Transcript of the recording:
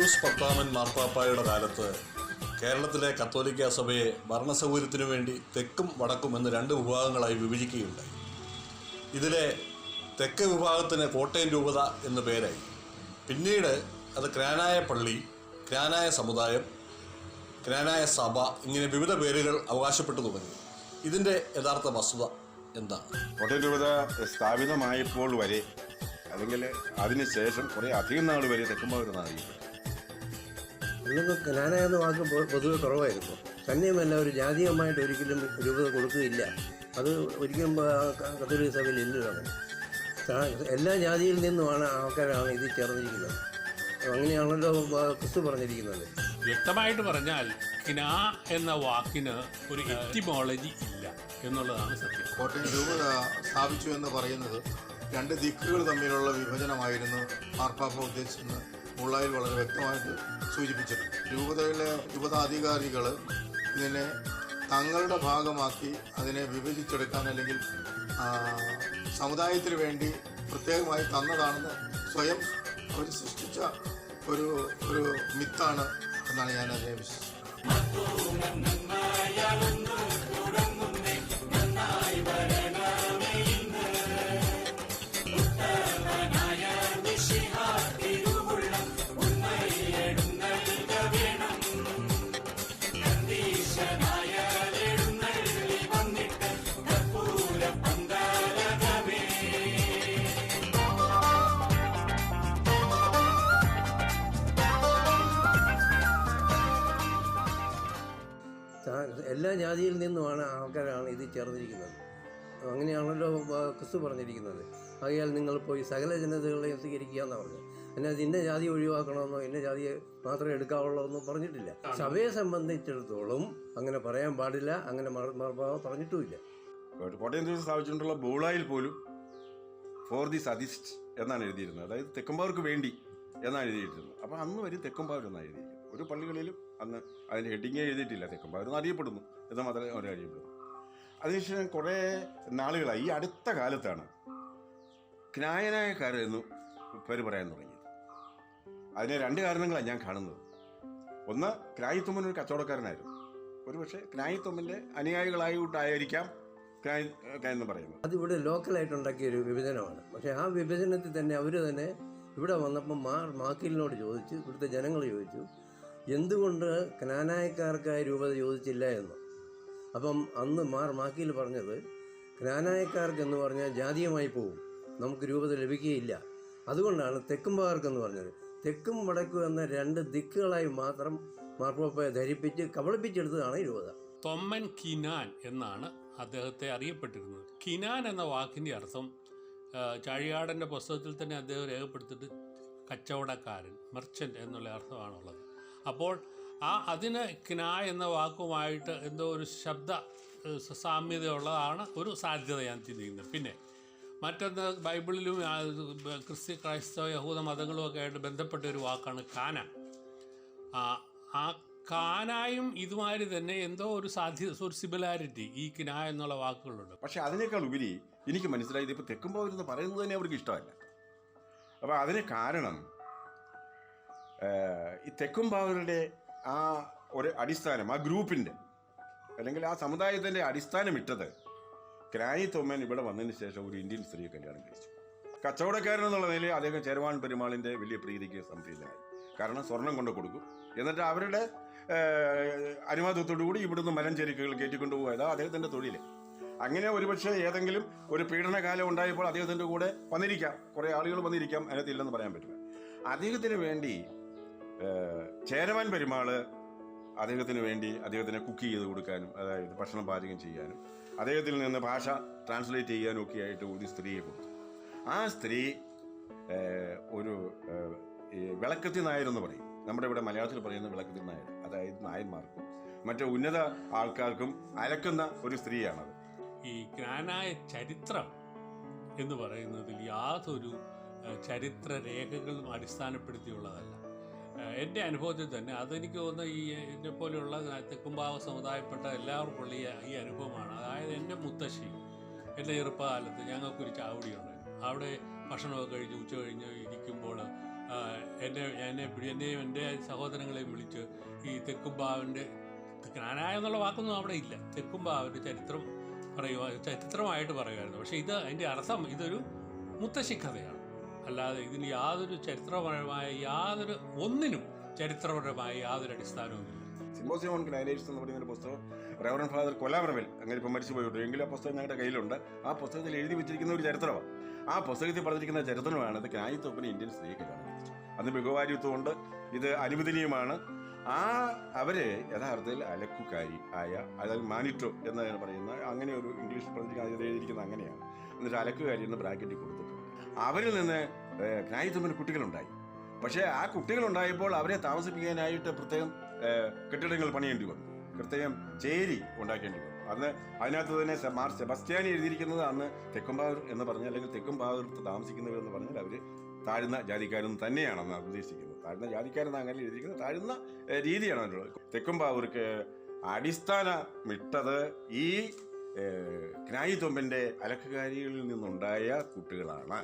പീയൂസ് പത്താമൻ മാർപ്പാപ്പായുടെ കാലത്ത് കേരളത്തിലെ കത്തോലിക്ക സഭയെ ഭരണസൗകര്യത്തിനു വേണ്ടി തെക്കും വടക്കും എന്ന് രണ്ട് വിഭാഗങ്ങളായി വിഭജിക്കുകയുണ്ടായി. ഇതിലെ തെക്ക് വിഭാഗത്തിന് കോട്ടയം രൂപത എന്ന് പേരായി. പിന്നീട് അത് ക്നാനായ പള്ളി, ക്നാനായ സമുദായം, ക്നാനായ സഭ ഇങ്ങനെ വിവിധ പേരുകൾ അവകാശപ്പെട്ടു തുടങ്ങി. ഇതിൻ്റെ യഥാർത്ഥ വസ്തുത എന്താണ്? കോട്ടയം രൂപത സ്ഥാപിതമായപ്പോൾ വരെ അല്ലെങ്കിൽ അതിനുശേഷം കുറേ അധികം നാൾ വരെ തെക്കുംപാവൂരെന്നാണ് അറിയപ്പെട്ടത്. ഇന്ന് ക്നാനായ എന്ന വാക്ക് പൊതുവെ കുറവായിരുന്നു. തന്നെയുമല്ല, ഒരു ജാതീയമായിട്ട് ഒരിക്കലും രൂപത കൊടുക്കുകയില്ല. അത് ഒരിക്കലും കത്തോലിക്ക സഭയിൽ ഇല്ലല്ലോ. എല്ലാ ജാതിയിൽ നിന്നുമാണ് ആൾക്കാരാണ് ഇതിൽ ചേർന്നിരിക്കുന്നത്. അങ്ങനെയാണല്ലോ ക്രിസ്തു പറഞ്ഞിരിക്കുന്നത്. വ്യക്തമായിട്ട് പറഞ്ഞാൽ ക്നാ എന്ന വാക്കിന് ഒരു എറ്റിമോളജി ഇല്ല എന്നുള്ളതാണ് സത്യം. കോട്ടയം രൂപത സ്ഥാപിച്ചു എന്ന് പറയുന്നത് രണ്ട് ദിക്കുകൾ തമ്മിലുള്ള വിഭജനമായിരുന്നു മാർപ്പാപ്പ ഉദ്ദേശിച്ചെന്ന് മുള്ളായിൽ വളരെ വ്യക്തമായിട്ട് സൂചിപ്പിച്ചിട്ടുണ്ട്. രൂപതയിലെ രൂപതാധികാരികൾ ഇതിനെ തങ്ങളുടെ ഭാഗമാക്കി അതിനെ വിഭജിച്ചെടുക്കാൻ അല്ലെങ്കിൽ സമുദായത്തിന് വേണ്ടി പ്രത്യേകമായി തന്നതാണെന്ന് സ്വയം അവർ സൃഷ്ടിച്ച ഒരു മിത്താണ് എന്നാണ് ഞാൻ അതിനെ വിശ്വസിക്കുന്നത്. എല്ലാ ജാതിയിൽ നിന്നുമാണ് ആൾക്കാരാണ് ഇതിൽ ചേർന്നിരിക്കുന്നത്. അങ്ങനെയാണല്ലോ ക്രിസ്തു പറഞ്ഞിരിക്കുന്നത്. ആകയാൽ നിങ്ങൾ പോയി സകല ജനതകളെയും സ്വീകരിക്കുക എന്നാണ് പറഞ്ഞത്. എന്നാൽ ഇന്ന ജാതി ഒഴിവാക്കണമെന്നോ ഇന്ന ജാതിയെ മാത്രമേ എടുക്കാവുള്ളൂ എന്നോ പറഞ്ഞിട്ടില്ല. സഭയെ സംബന്ധിച്ചിടത്തോളം അങ്ങനെ പറയാൻ പാടില്ല, അങ്ങനെ പറഞ്ഞിട്ടുമില്ല. കോട്ടയം രൂപത സ്ഥാപിച്ചിട്ടുള്ള ബോളായിൽ പോലും ഫോർ ദി സദിസ്റ്റ് എന്നാണ് എഴുതിയിരുന്നത്. അതായത് തെക്കുംപാവൂർക്ക് വേണ്ടി എന്നാണ് എഴുതിയിരുന്നത്. അപ്പോൾ അന്ന് വരെ തെക്കുംപാവൂർ എന്നാണ് എഴുതിയിരിക്കുന്നത്. ഒരു പള്ളികളിലും അന്ന് അതിൻ്റെ ഹെഡിങ്ങേ എഴുതിയിട്ടില്ല. തെക്കുംപാവൂർ അറിയപ്പെടുന്നു എന്ന് മാത്രമേ അവർ അറിയപ്പെടുന്നു. അതിനുശേഷം കുറേ നാളുകളായി, ഈ അടുത്ത കാലത്താണ് ക്നായനായക്കാർ എന്ന് പേര് പറയാൻ തുടങ്ങിയത്. അതിന് രണ്ട് കാരണങ്ങളാണ് ഞാൻ കാണുന്നത്. ഒന്ന്, ക്നായിത്തൊമ്മൻ ഒരു കച്ചവടക്കാരനായിരുന്നു. ഒരുപക്ഷെ ക്നായിത്തൊമ്മൻ്റെ അനുയായികളായിട്ടായിരിക്കാം എന്ന് പറയുന്നത്. അതിവിടെ ലോക്കലായിട്ടുണ്ടാക്കിയ ഒരു വിഭജനമാണ്. പക്ഷേ ആ വിഭജനത്തിൽ തന്നെ അവർ തന്നെ ഇവിടെ വന്നപ്പോൾ മാക്കിലിനോട് ചോദിച്ചു, ഇവിടുത്തെ ജനങ്ങൾ ചോദിച്ചു, എന്തുകൊണ്ട് ക്നാനായക്കാർക്കായി രൂപത ചോദിച്ചില്ല എന്ന്. അപ്പം അന്ന് മാക്കിൽ പറഞ്ഞത്, ക്നാനായക്കാർക്കെന്ന് പറഞ്ഞാൽ ജാതീയമായി പോകും, നമുക്ക് രൂപത ലഭിക്കുകയില്ല. അതുകൊണ്ടാണ് തെക്കുംപാവൂർക്കെന്ന് പറഞ്ഞത്. തെക്കും വടക്കും എന്ന രണ്ട് ദിക്കുകളായി മാത്രം മാർപ്പാപ്പയെ ധരിപ്പിച്ച് കബളിപ്പിച്ചെടുത്തതാണ് രൂപത. തൊമ്മൻ കിനാൻ എന്നാണ് അദ്ദേഹത്തെ അറിയപ്പെട്ടിരുന്നത്. കിനാൻ എന്ന വാക്കിൻ്റെ അർത്ഥം ചാഴികാടൻ്റെ പുസ്തകത്തിൽ തന്നെ അദ്ദേഹം രേഖപ്പെടുത്തിയിട്ട് കച്ചവടക്കാരൻ, മെർച്ചൻ്റ് എന്നുള്ള അർത്ഥമാണുള്ളത്. അപ്പോൾ അതിന് ക്നാ എന്ന വാക്കുമായിട്ട് എന്തോ ഒരു ശബ്ദ സാമ്യതയുള്ളതാണ് ഒരു സാധ്യത ഞാൻ ചിന്തിക്കുന്നത്. പിന്നെ മറ്റൊന്ന്, ബൈബിളിലും ക്രൈസ്തവ യഹൂദ മതങ്ങളുമൊക്കെ ആയിട്ട് ബന്ധപ്പെട്ട ഒരു വാക്കാണ് കാന. ആ കാനായും ഇതുമാതിരി തന്നെ എന്തോ ഒരു ഒരു സിമിലാരിറ്റി ഈ ക്നാ എന്നുള്ള വാക്കുകളുണ്ട്. പക്ഷെ അതിനേക്കാൾ ഉപരി എനിക്ക് മനസ്സിലായത് ഇപ്പോൾ തെക്കുംപാവൂരെന്ന് പറയുന്നത് തന്നെ അവർക്ക് ഇഷ്ടമല്ല. അപ്പോൾ അതിന് കാരണം ഈ തെക്കുംപാവൂരുടെ ആ ഒരു അടിസ്ഥാനം, ആ ഗ്രൂപ്പിൻ്റെ അല്ലെങ്കിൽ ആ സമുദായത്തിൻ്റെ അടിസ്ഥാനം ഇട്ടത് ക്നായിത്തൊമ്മൻ ഇവിടെ വന്നതിന് ശേഷം ഒരു ഇന്ത്യൻ സ്ത്രീയെ കല്യാണം കഴിച്ചു. കച്ചവടക്കാരൻ എന്നുള്ള നിലയിൽ അദ്ദേഹം ചേരമാൻ പെരുമാളിൻ്റെ വലിയ പ്രീതിക്ക് സംപ്രീതനായി. കാരണം സ്വർണം കൊണ്ട് കൊടുക്കും, എന്നിട്ട് അവരുടെ അനുവാദത്തോടുകൂടി ഇവിടുന്ന് മലഞ്ചെരുക്കുകൾ കയറ്റിക്കൊണ്ടുപോയത് അദ്ദേഹത്തിൻ്റെ തൊഴിൽ. അങ്ങനെ ഒരുപക്ഷെ ഏതെങ്കിലും ഒരു പീഡനകാലം ഉണ്ടായപ്പോൾ അദ്ദേഹത്തിൻ്റെ കൂടെ വന്നിരിക്കാം, കുറേ ആളുകൾ വന്നിരിക്കാം, അതിനകത്തില്ലെന്ന് പറയാൻ പറ്റില്ല. അദ്ദേഹത്തിന് വേണ്ടി ചേരമാൻ പെരുമാൾ അദ്ദേഹത്തിന് വേണ്ടി അദ്ദേഹത്തിന് കുക്ക് ചെയ്ത് കൊടുക്കാനും, അതായത് ഭക്ഷണം പാചകം ചെയ്യാനും, അദ്ദേഹത്തിൽ നിന്ന് ഭാഷ ട്രാൻസ്ലേറ്റ് ചെയ്യാനും ഒക്കെ ആയിട്ട് ഒരു സ്ത്രീയെ കൊടുത്തു. ആ സ്ത്രീ ഒരു വിളക്കത്തി നായരെന്ന് പറയും. നമ്മുടെ ഇവിടെ മലയാളത്തിൽ പറയുന്ന വിളക്കത്തി നായർ, അതായത് നായന്മാർക്കും മറ്റു ഉന്നത ആൾക്കാർക്കും അലക്കുന്ന ഒരു സ്ത്രീയാണത്. ഈ ക്നാനായ ചരിത്രം എന്ന് പറയുന്നതിൽ യാതൊരു ചരിത്ര രേഖകളും അടിസ്ഥാനപ്പെടുത്തിയുള്ളതല്ല. എൻ്റെ അനുഭവത്തിൽ തന്നെ അതെനിക്ക് തോന്നുന്ന ഈ എന്നെ പോലെയുള്ള തെക്കുംപാവ സമുദായപ്പെട്ട എല്ലാവർക്കുള്ള ഈ അനുഭവമാണ്. അതായത് എൻ്റെ മുത്തശ്ശി എൻ്റെ ചെറുപ്പകാലത്ത് ഞങ്ങൾക്കൊരു ചാവടിയുണ്ടായിരുന്നു. അവിടെ ഭക്ഷണമൊക്കെ കഴിഞ്ഞ് ഉച്ച കഴിഞ്ഞ് ഇരിക്കുമ്പോൾ എന്നെയും എൻ്റെ സഹോദരങ്ങളെയും വിളിച്ച് ഈ തെക്കുംപാവിൻ്റെ ക്നാനായ എന്നുള്ള വാക്കൊന്നും അവിടെ ഇല്ല, തെക്കുംപാവിൻ്റെ ചരിത്രം ചരിത്രമായിട്ട് പറയുമായിരുന്നു. പക്ഷേ അതിൻ്റെ അർത്ഥം ഇതൊരു മുത്തശ്ശിക്കഥയാണ്, അല്ലാതെ ഇതിന് യാതൊരു ഒന്നിനും ചരിത്രപരമായ യാതൊരു അടിസ്ഥാനവുമില്ല. സിമ്പോസിയം ഗ്രാനൈറ്റ്സ് എന്ന് പറയുന്ന ഒരു പുസ്തകം റവറൻ ഫാദർ കൊലാമറവൽ അങ്ങനെ ഇപ്പം മരിച്ചു പോയിട്ടു, എങ്കിലും ആ പുസ്തകം ഞങ്ങളുടെ കയ്യിലുണ്ട്. ആ പുസ്തകത്തിൽ എഴുതി വെച്ചിരിക്കുന്ന ഒരു ചരിത്രമാണ്. ആ പുസ്തകത്തിൽ പറഞ്ഞിരിക്കുന്ന ചരിത്രമാണ് ഇത് ക്നായിത്തൊപ്പിന് ഇന്ത്യൻ സ്ത്രീക്ക് കാണിച്ചത്. അന്ന് ബഹുഭാര്യത്വമുണ്ട്, ഇത് അനുവദനീയമാണ്. അവര് യഥാർത്ഥത്തിൽ അലക്കുകാരി ആയ, അതായത് മാനിറ്റോ എന്ന് പറയുന്ന അങ്ങനെ ഒരു ഇംഗ്ലീഷ് എഴുതിയിരിക്കുന്നത് അങ്ങനെയാണ്. എന്നിട്ട് അലക്കുകാരി എന്ന് ബ്രാക്കറ്റിൽ കൊടുത്തിട്ടുണ്ട്. അവരിൽ നിന്ന് ക്നായിത്തൊപ്പിന് കുട്ടികളുണ്ടായി. പക്ഷേ ആ കുട്ടികളുണ്ടായപ്പോൾ അവരെ താമസിപ്പിക്കാനായിട്ട് പ്രത്യേകം കെട്ടിടങ്ങൾ പണിയേണ്ടി വന്നു, പ്രത്യേകം ചേരി ഉണ്ടാക്കേണ്ടി വന്നു. അന്ന് അതിനകത്ത് തന്നെ മാർ സെബാസ്റ്റ്യാനി എഴുതിയിരിക്കുന്നത് അന്ന് തെക്കുംപാവൂർ എന്ന് പറഞ്ഞാൽ, അല്ലെങ്കിൽ തെക്കുംപാവൂരത്ത് താമസിക്കുന്നവരെന്ന് പറഞ്ഞാൽ അവർ താഴ്ന്ന ജാതിക്കാരെന്ന് തന്നെയാണെന്ന് ഉദ്ദേശിക്കുന്നത്. താഴ്ന്ന ജാതിക്കാരെന്ന് അങ്ങനെ എഴുതിയിരിക്കുന്നത് താഴ്ന്ന രീതിയാണ് അതിനുള്ളത്. തെക്കുംപാവൂർക്ക് അടിസ്ഥാനമിട്ടത് ഈ ക്നായിത്തൊമ്പിൻ്റെ അലക്കുകാരികളിൽ നിന്നുണ്ടായ കുട്ടികളാണ്.